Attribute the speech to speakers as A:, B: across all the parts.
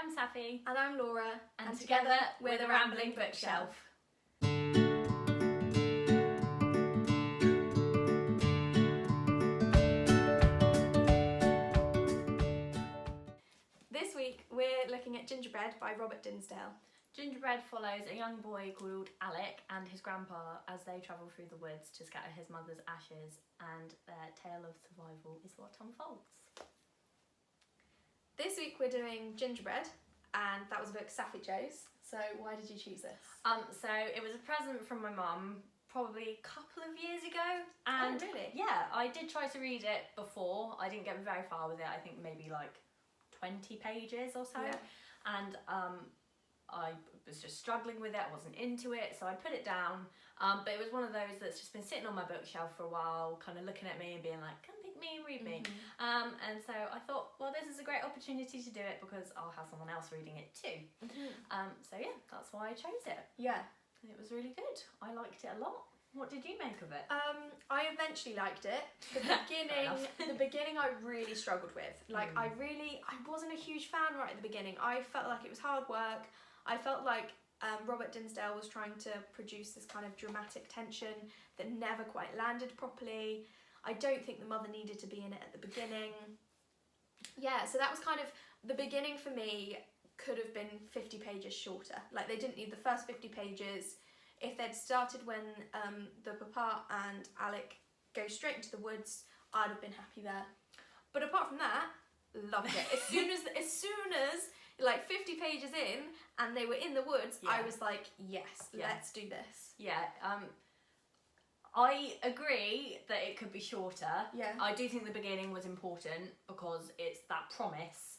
A: I'm Safi.
B: And I'm Laura.
A: And together we're the Rambling Bookshelf.
B: This week we're looking at Gingerbread by Robert Dinsdale.
A: Gingerbread follows a young boy called Alec and his grandpa as they travel through the woods to scatter his mother's ashes, and their tale of survival is what unfolds.
B: This week we're doing Gingerbread, and that was a book Safi chose. So why did you choose this?
A: So it was a present from my mum probably a couple of years ago, and
B: really?
A: Yeah, I did try to read it before. I didn't get very far with it. I think maybe like 20 pages or so.
B: Yeah.
A: And I was just struggling with it. I wasn't into it, so I put it down. But it was one of those that's just been sitting on my bookshelf for a while, kind of looking at me and being like, come pick me and read me. And so I thought, well, this is a great opportunity to do it because I'll have someone else reading it too. So yeah, that's why I chose it.
B: Yeah.
A: It was really good. I liked it a lot. What did you make of it?
B: I eventually liked it. The beginning I really struggled with. Like I wasn't a huge fan right at the beginning. I felt like it was hard work. I felt like Robert Dinsdale was trying to produce this kind of dramatic tension that never quite landed properly. I don't think the mother needed to be in it at the beginning. Yeah, so that was kind of, the beginning for me could have been 50 pages shorter. Like they didn't need the first 50 pages. If they'd started when the papa and Alec go straight into the woods, I'd have been happy there. But apart from that, loved it. As soon as like 50 pages in and they were in the woods, yeah. I was like, yes, let's do this.
A: Yeah, I agree that it could be shorter.
B: Yeah.
A: I do think the beginning was important because it's that promise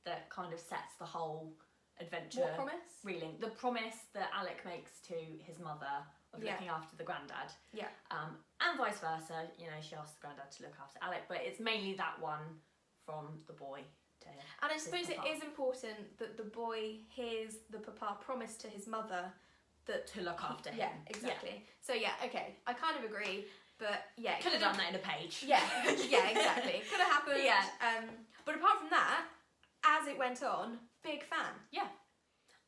A: that kind of sets the whole adventure.
B: What promise?
A: Reeling. The promise that Alec makes to his mother of looking after the granddad.
B: Yeah.
A: And vice versa. You know, she asks the granddad to look after Alec, but it's mainly that one from the boy to him.
B: And I suppose it is important that the boy hears the papa promise to his mother that
A: to look after him.
B: Yeah, exactly. Yeah. So yeah, okay, I kind of agree, but yeah,
A: could have done that in a page.
B: Yeah, yeah, exactly. Could have happened.
A: Yeah.
B: But apart from that, as it went on, big fan.
A: Yeah.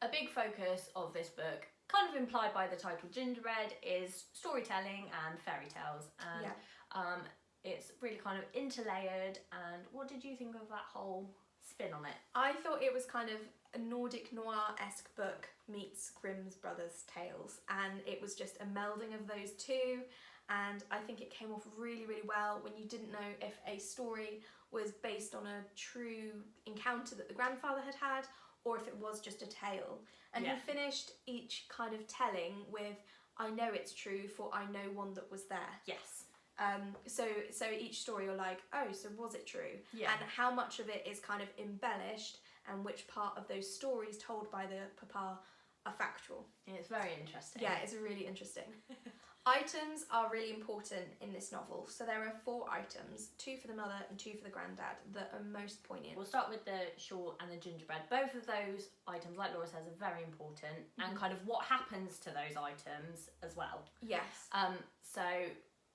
A: A big focus of this book, kind of implied by the title Gingerbread, is storytelling and fairy tales. And it's really kind of interlayered. And what did you think of that whole spin on it?
B: I thought it was kind of a Nordic Noir-esque book meets Grimm's Brothers' tales, and it was just a melding of those two, and I think it came off really, really well when you didn't know if a story was based on a true encounter that the grandfather had had, or if it was just a tale. And he finished each kind of telling with, I know it's true, for I know one that was there.
A: Yes.
B: So each story you're like, oh, so was it true?
A: Yeah.
B: And how much of it is kind of embellished, and which part of those stories told by the papa are factual.
A: It's very interesting.
B: Yeah, it's really interesting. Items are really important in this novel. So there are 4 items, 2 for the mother and 2 for the granddad, that are most poignant.
A: We'll start with the shawl and the gingerbread. Both of those items, like Laura says, are very important, and kind of what happens to those items as well.
B: Yes.
A: So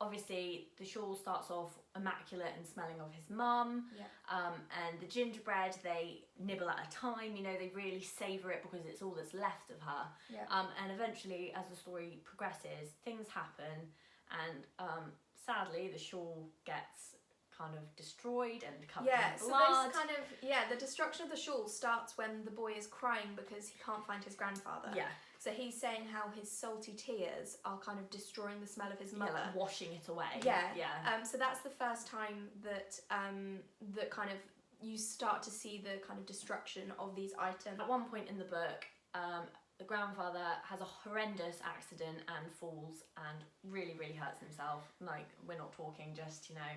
A: obviously the shawl starts off immaculate and smelling of his mum.
B: Yeah.
A: And the gingerbread, they nibble at a time, you know, they really savour it because it's all that's left of her.
B: Yeah.
A: And eventually, as the story progresses, things happen, and sadly the shawl gets kind of destroyed and covered in blood.
B: So the destruction of the shawl starts when the boy is crying because he can't find his grandfather.
A: Yeah.
B: So he's saying how his salty tears are kind of destroying the smell of his mother.
A: Like washing it away.
B: Yeah.
A: Yeah.
B: So that's the first time that that kind of you start to see the kind of destruction of these items.
A: At one point in the book, the grandfather has a horrendous accident and falls and really, really hurts himself. Like, we're not talking just, you know,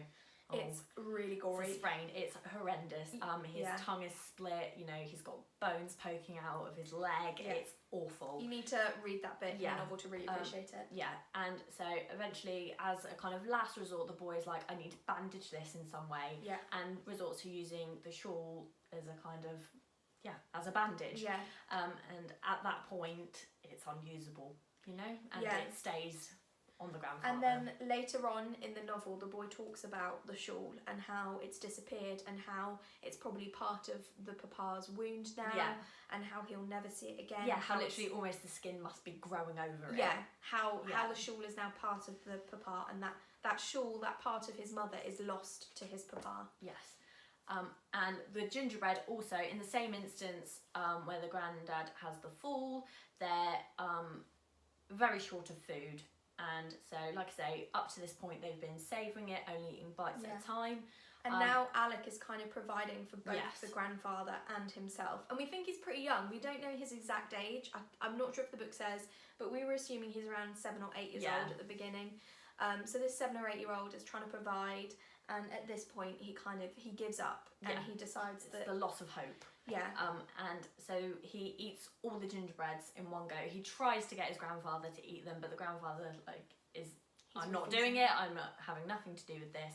B: it's really gory.
A: It's a sprain. It's horrendous. His tongue is split. You know, he's got bones poking out of his leg. Yeah. It's awful.
B: You need to read that bit in the novel to really appreciate it.
A: Yeah, and so eventually, as a kind of last resort, the boy is like, I need to bandage this in some way.
B: Yeah. And
A: resorts to using the shawl as a kind of, as a bandage.
B: Yeah.
A: And at that point, it's unusable, you know, and it stays on the grandfather.
B: And then later on in the novel, the boy talks about the shawl and how it's disappeared and how it's probably part of the papa's wound now, and how he'll never see it again.
A: Yeah, how literally almost the skin must be growing over it.
B: Yeah, how the shawl is now part of the papa, and that shawl, that part of his mother, is lost to his papa.
A: Yes. And the gingerbread also, in the same instance where the granddad has the fall, they're very short of food. And so, like I say, up to this point they've been savouring it, only eating bites at a time.
B: And now Alec is kind of providing for both the grandfather and himself. And we think he's pretty young. We don't know his exact age. I'm not sure if the book says, but we were assuming he's around 7 or 8 years old at the beginning. So this 7 or 8 year old is trying to provide, and at this point he gives up and he decides
A: it's the loss of hope.
B: Yeah.
A: And so he eats all the gingerbreads in one go. He tries to get his grandfather to eat them, but the grandfather I'm not doing it. I'm not having nothing to do with this.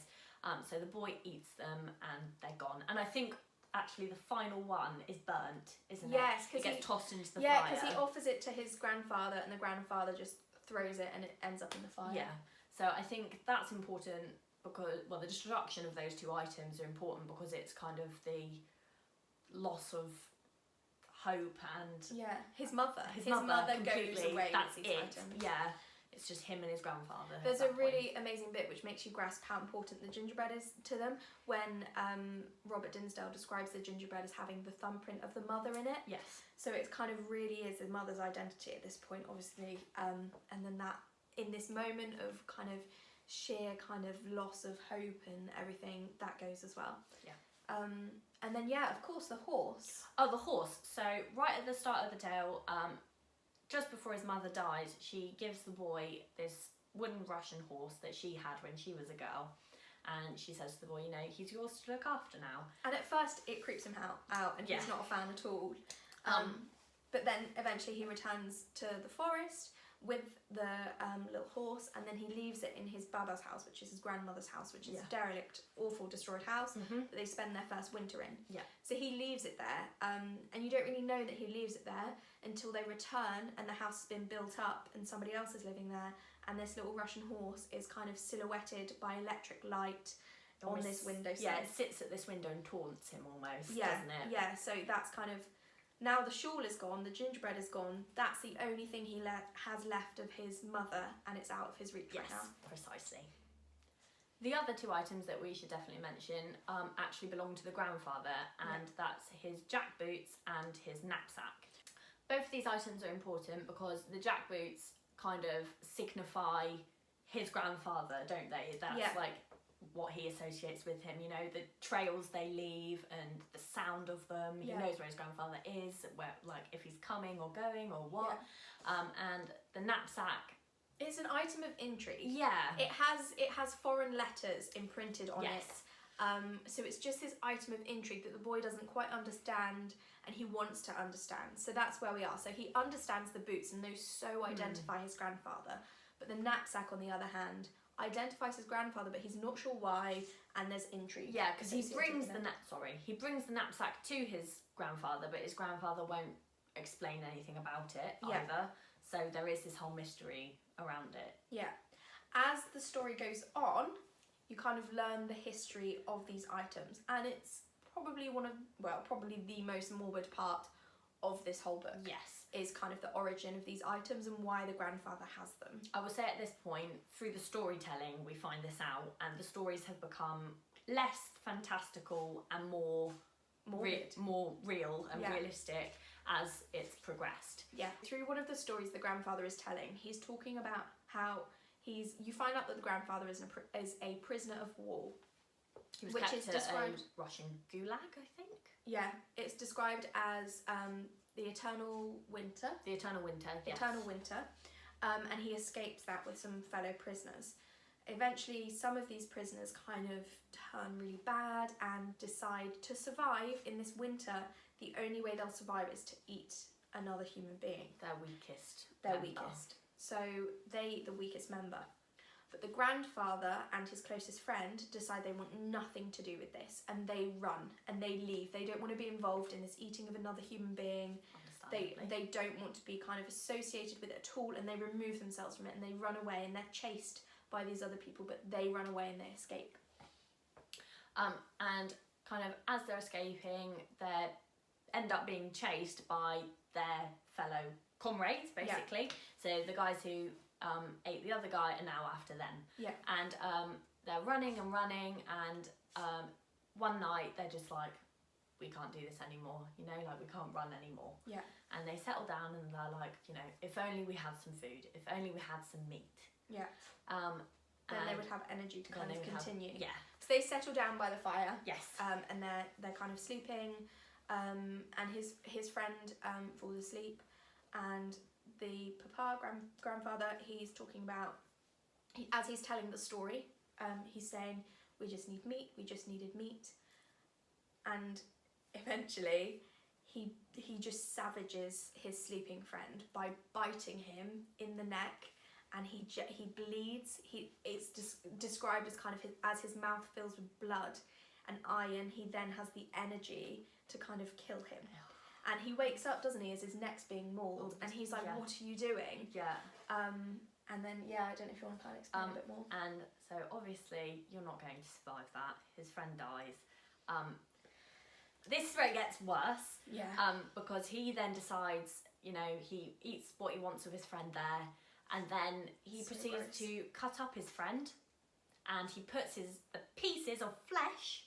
A: So the boy eats them and they're gone. And I think actually the final one is burnt, isn't it?
B: Yes, because
A: it gets tossed into the fire.
B: Yeah, because he offers it to his grandfather and the grandfather just throws it and it ends up in the fire.
A: Yeah. So I think that's important because, well, the destruction of those 2 items are important because it's kind of the loss of hope and...
B: Yeah, his mother.
A: His mother
B: goes away
A: that's
B: with these
A: it.
B: items.
A: Yeah. It's just him and his grandfather.
B: There's a really amazing bit which makes you grasp how important the gingerbread is to them when Robert Dinsdale describes the gingerbread as having the thumbprint of the mother in it.
A: Yes.
B: So it kind of really is the mother's identity at this point, obviously. And then that, in this moment of kind of sheer kind of loss of hope and everything, that goes as well.
A: Yeah.
B: And then, of course, the horse.
A: Oh, the horse. So right at the start of the tale, just before his mother died, she gives the boy this wooden Russian horse that she had when she was a girl. And she says to the boy, he's yours to look after now.
B: And at first it creeps him out and he's not a fan at all. But then eventually he returns to the forest with the little horse, and then he leaves it in his baba's house, which is his grandmother's house, which is a derelict, awful, destroyed house that they spend their first winter in.
A: Yeah.
B: So he leaves it there, and you don't really know that he leaves it there until they return and the house has been built up and somebody else is living there, and this little Russian horse is kind of silhouetted by electric light on this windowsill.
A: Yeah, it sits at this window and taunts him almost, doesn't it?
B: Yeah, so that's kind of... Now the shawl is gone, the gingerbread is gone, that's the only thing he has left of his mother, and it's out of his reach right now.
A: Yes, precisely. The other 2 items that we should definitely mention actually belong to the grandfather, and that's his jackboots and his knapsack. Both of these items are important because the jackboots kind of signify his grandfather, don't they? That's like what he associates with him, the trails they leave and the sound of them. He knows where his grandfather is, where, like, if he's coming or going or what. And the knapsack,
B: it's an item of intrigue.
A: Yeah.
B: It has foreign letters imprinted on it. So it's just this item of intrigue that the boy doesn't quite understand and he wants to understand. So that's where we are. So he understands the boots and those so identify his grandfather. But the knapsack, on the other hand, identifies his grandfather, but he's not sure why, and there's intrigue.
A: Yeah, because he brings the knapsack to his grandfather, but his grandfather won't explain anything about it either. So there is this whole mystery around it.
B: Yeah. As the story goes on, you kind of learn the history of these items, and it's probably probably the most morbid part of this whole book.
A: Yes.
B: Is kind of the origin of these items and why the grandfather has them.
A: I would say at this point, through the storytelling, we find this out, and the stories have become less fantastical and more real and realistic as it's progressed.
B: Yeah. Through one of the stories the grandfather is telling, he's talking about how you find out that the grandfather is a prisoner of war.
A: He was kept at a Russian gulag, I think.
B: Yeah, it's described as the eternal winter.
A: The eternal winter, yes.
B: Eternal winter. And he escapes that with some fellow prisoners. Eventually, some of these prisoners kind of turn really bad and decide to survive in this winter. The only way they'll survive is to eat another human being.
A: Their weakest.
B: So the weakest member. But the grandfather and his closest friend decide they want nothing to do with this, and they run and they leave. They don't want to be involved in this eating of another human being.
A: understandably.
B: They don't want to be kind of associated with it at all, and they remove themselves from it, and they run away, and they're chased by these other people, but they run away and they escape.
A: And kind of as they're escaping, they end up being chased by their fellow comrades, basically. So the guys who ate the other guy are now after them.
B: Yeah.
A: And they're running, and one night they're just like, we can't do this anymore, you know, like we can't run anymore.
B: Yeah.
A: And they settle down and they're like, you know, if only we had some food, if only we had some meat.
B: Yeah. Then they would have energy to kind of continue. So they settle down by the fire.
A: Yes.
B: And they're kind of sleeping. And his friend falls asleep, and the grandfather, he's talking about, as he's telling the story, he's saying, we just need meat, we just needed meat. And eventually he just savages his sleeping friend by biting him in the neck, and he bleeds. It's described as kind of as his mouth fills with blood and iron. He then has the energy to kind of kill him. And he wakes up, doesn't he, as his neck's being mauled, and he's like, what are you doing?
A: Yeah.
B: And then, I don't know if you want to kind of explain a bit more.
A: And so obviously you're not going to survive that. His friend dies. This is where it gets worse.
B: Yeah.
A: Because he then decides, you know, he eats what he wants with his friend there, and then he proceeds to cut up his friend, and he puts the pieces of flesh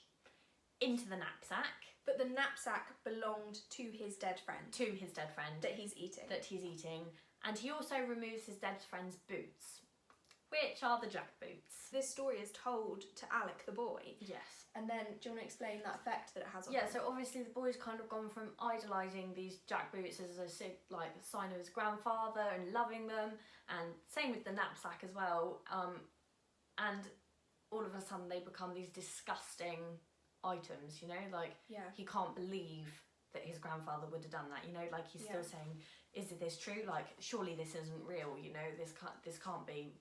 A: into the knapsack.
B: But the knapsack belonged to his dead friend.
A: That he's eating. And he also removes his dead friend's boots, which are the jackboots.
B: This story is told to Alec, the boy.
A: Yes.
B: And then, do you want to explain that effect that it has on
A: him?
B: him?
A: So obviously the boy's kind of gone from idolising these jackboots as a sign of his grandfather and loving them, and same with the knapsack as well. And all of a sudden they become these disgusting items, you know, like he can't believe that his grandfather would have done that, you know, like he's still saying, is this true? Like, surely this isn't real, you know, this can't be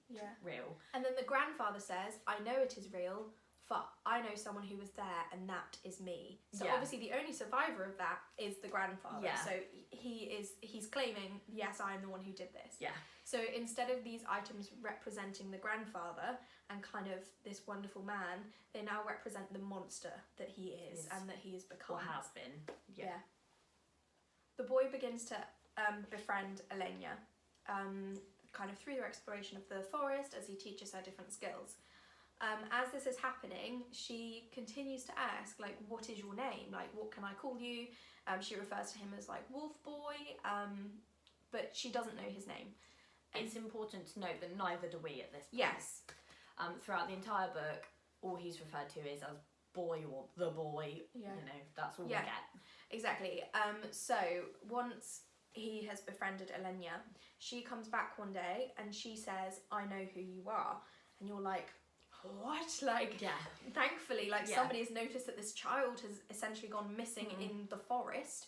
A: real.
B: And then the grandfather says, I know it is real, for I know someone who was there, and that is me. So obviously the only survivor of that is the grandfather. So he's claiming, yes, I am the one who did this.
A: Yeah.
B: So instead of these items representing the grandfather and kind of this wonderful man, they now represent the monster that he is and that he has become.
A: Or has been. Yeah.
B: The boy begins to befriend Elena, kind of through their exploration of the forest as he teaches her different skills. As this is happening, she continues to ask, like, what is your name? Like, what can I call you? She refers to him as, like, Wolf Boy, but she doesn't know his name.
A: It's important to note that neither do we at this point.
B: Yes.
A: Throughout the entire book, all he's referred to is as boy or the boy. You know, that's all we get.
B: Exactly. So once he has befriended Elena, she comes back one day and she says, I know who you are. And you're like, what? Like, thankfully, like, somebody has noticed that this child has essentially gone missing in the forest.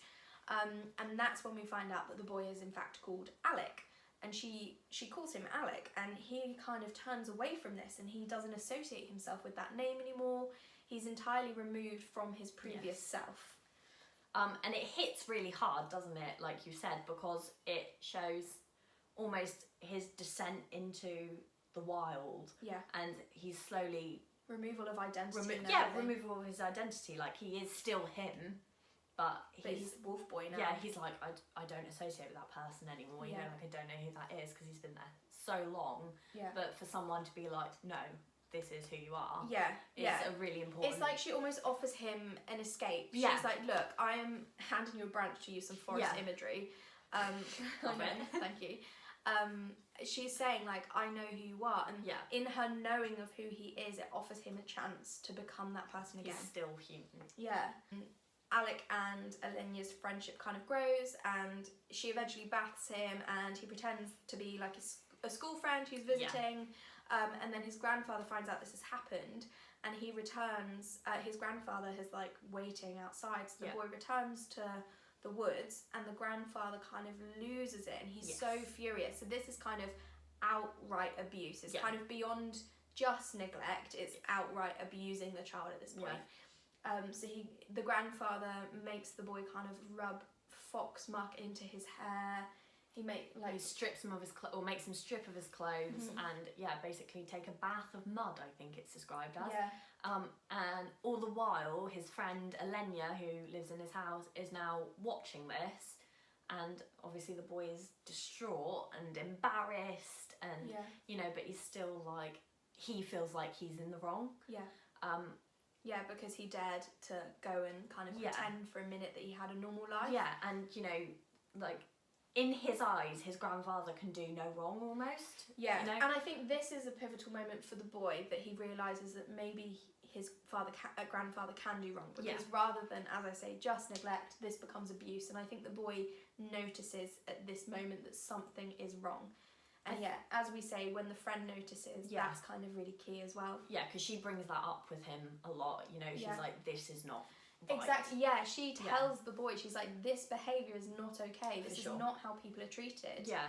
B: And that's when we find out that the boy is in fact called Alec. And she calls him Alec, and he kind of turns away from this, and he doesn't associate himself with that name anymore. He's entirely removed from his previous self.
A: And it hits really hard, doesn't it, like you said, because it shows almost his descent into the wild. Yeah. And he's slowly...
B: Removal of identity.
A: Removal of his identity. Like, he is still him, but he's
B: Wolf Boy now.
A: Yeah, he's like, I don't associate with that person anymore, you know, like, I don't know who that is, because he's been there so long. Yeah. But for someone to be like, no, this is who you are. It's a really important...
B: It's like she almost offers him an escape. She's like, look, I am handing you a branch to use some forest imagery. Thank you. She's saying, like, I know who you are, and in her knowing of who he is, it offers him a chance to become that person again.
A: He's still human.
B: Yeah. Alec and Elena's friendship kind of grows, and she eventually baths him, and he pretends to be like a school friend who's visiting, and then his grandfather finds out this has happened, and he returns. His grandfather is like waiting outside, so the boy returns to the woods, and the grandfather kind of loses it, and he's so furious. So this is kind of outright abuse. It's kind of beyond just neglect. It's outright abusing the child at this point. So the grandfather makes the boy kind of rub fox muck into his hair. He
A: strips him of his or makes him strip of his clothes,
B: Mm-hmm.
A: and basically take a bath of mud, I think it's described as.
B: Yeah.
A: And all the while, his friend Elenia, who lives in his house, is now watching this, and obviously the boy is distraught and embarrassed, and but he's still like, he feels like he's in the wrong.
B: Yeah, because he dared to go and kind of pretend for a minute that he had a normal life.
A: Yeah, and like, in his eyes, his grandfather can do no wrong almost.
B: Yeah, and I think this is a pivotal moment for the boy, that he realises that maybe his grandfather can do wrong, because rather than, as I say, just neglect, this becomes abuse. And I think the boy notices at this moment that something is wrong. And as we say, when the friend notices, that's kind of really key as well. Yeah,
A: because she brings that up with him a lot. She's like, this is not right.
B: Exactly, she tells the boy, she's like, this behaviour is not okay. This is not how people are treated.
A: Yeah.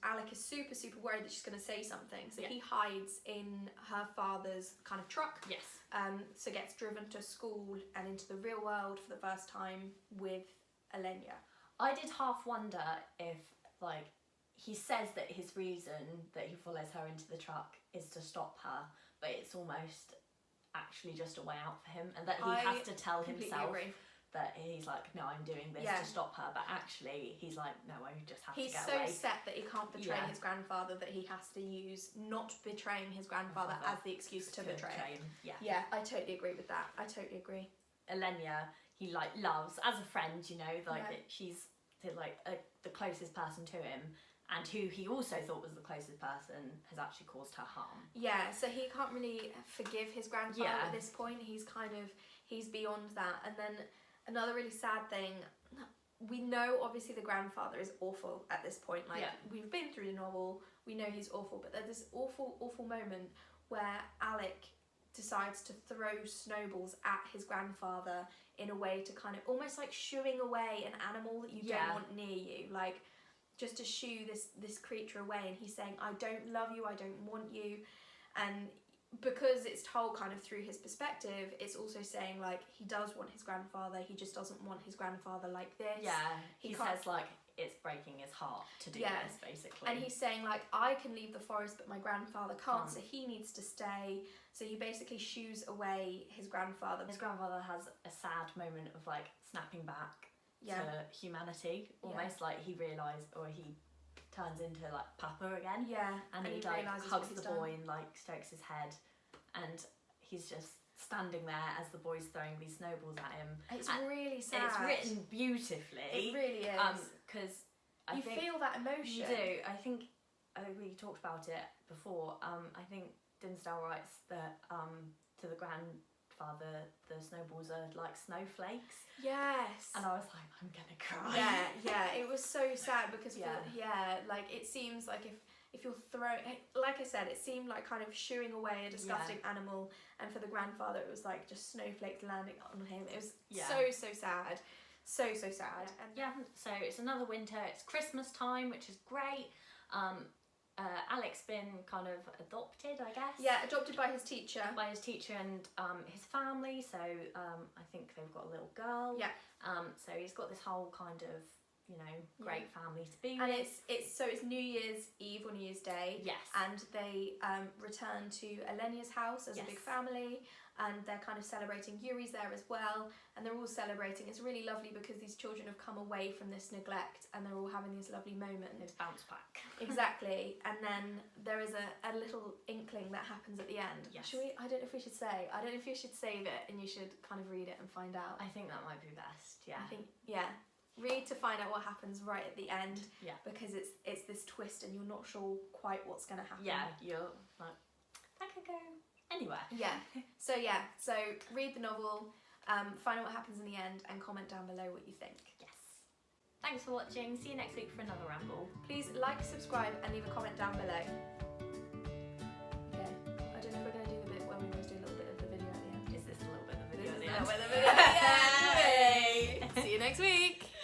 B: Alec is super, super worried that she's going to say something. So he hides in her father's kind of truck.
A: Yes.
B: So gets driven to school and into the real world for the first time with Elenia.
A: I did half wonder if, like, he says that his reason that he follows her into the truck is to stop her, but it's almost actually just a way out for him, and that he has to tell himself that he's like, no, I'm doing this to stop her, but actually he's like, no, I just have to get away.
B: He's so set that he can't betray his grandfather that he has to use not betraying his grandfather as the excuse to betray him. Yeah, I totally agree with that. I totally agree.
A: Elenia, he like loves as a friend, that she's like the closest person to him, and who he also thought was the closest person has actually caused her harm. Yeah,
B: so he can't really forgive his grandfather at this point. He's beyond that. And then another really sad thing, we know obviously the grandfather is awful at this point. We've been through the novel, we know he's awful, but there's this awful, awful moment where Alec decides to throw snowballs at his grandfather in a way to kind of almost like shooing away an animal that you don't want near you. Like, just to shoo this creature away, and he's saying, I don't love you, I don't want you. And because it's told kind of through his perspective, it's also saying like, he does want his grandfather, he just doesn't want his grandfather like this.
A: He says like, it's breaking his heart to do this, basically.
B: And he's saying like, I can leave the forest but my grandfather can't, so he needs to stay. So he basically shoos away his grandfather.
A: His grandfather has a sad moment of like snapping back to humanity, almost like he realised, or he turns into like Papa again. And he like hugs the boy and like strokes his head, and he's just standing there as the boy's throwing these snowballs at him.
B: It's really sad.
A: And it's written beautifully.
B: It really is.
A: Because
B: you feel that emotion.
A: You do. I think we talked about it before. I think Dinsdale writes that to the grandfather, the snowballs are like snowflakes.
B: Yes.
A: And I was like, I'm gonna cry.
B: Yeah. It was so sad because like it seems like if you're throwing, like I said, it seemed like kind of shooing away a disgusting animal, and for the grandfather it was like just snowflakes landing on him. It was so sad. So sad. And
A: so it's another winter, it's Christmas time, which is great. Alec's been kind of adopted, I guess.
B: Adopted by his teacher.
A: And his family, so I think they've got a little girl. So he's got this whole kind of, great family to be with.
B: And it's New Year's Eve or New Year's Day.
A: Yes.
B: And they return to Elenia's house as a big family, and they're kind of celebrating. Yuri's there as well, and they're all celebrating. It's really lovely because these children have come away from this neglect, and they're all having these lovely moments.
A: It's bounce back.
B: Exactly. And then there is a little inkling that happens at the end.
A: Yes.
B: I don't know if we should say. I don't know if you should save it and you should kind of read it and find out.
A: I think that might be best. Yeah.
B: I think read to find out what happens right at the end.
A: Yeah.
B: Because it's this twist and you're not sure quite what's going to happen.
A: Yeah. You're like, that could go anywhere.
B: Yeah. So read the novel, find out what happens in the end, and comment down below what you think.
A: Yes. Thanks for watching. See you next week for another ramble.
B: Please like, subscribe, and leave a comment down below. Okay. I don't know if we're going to do the bit where we always do a little bit of the video at the end.
A: Is this a little bit of the video
B: This
A: at the
B: is
A: end?
B: a little bit of the video at the end.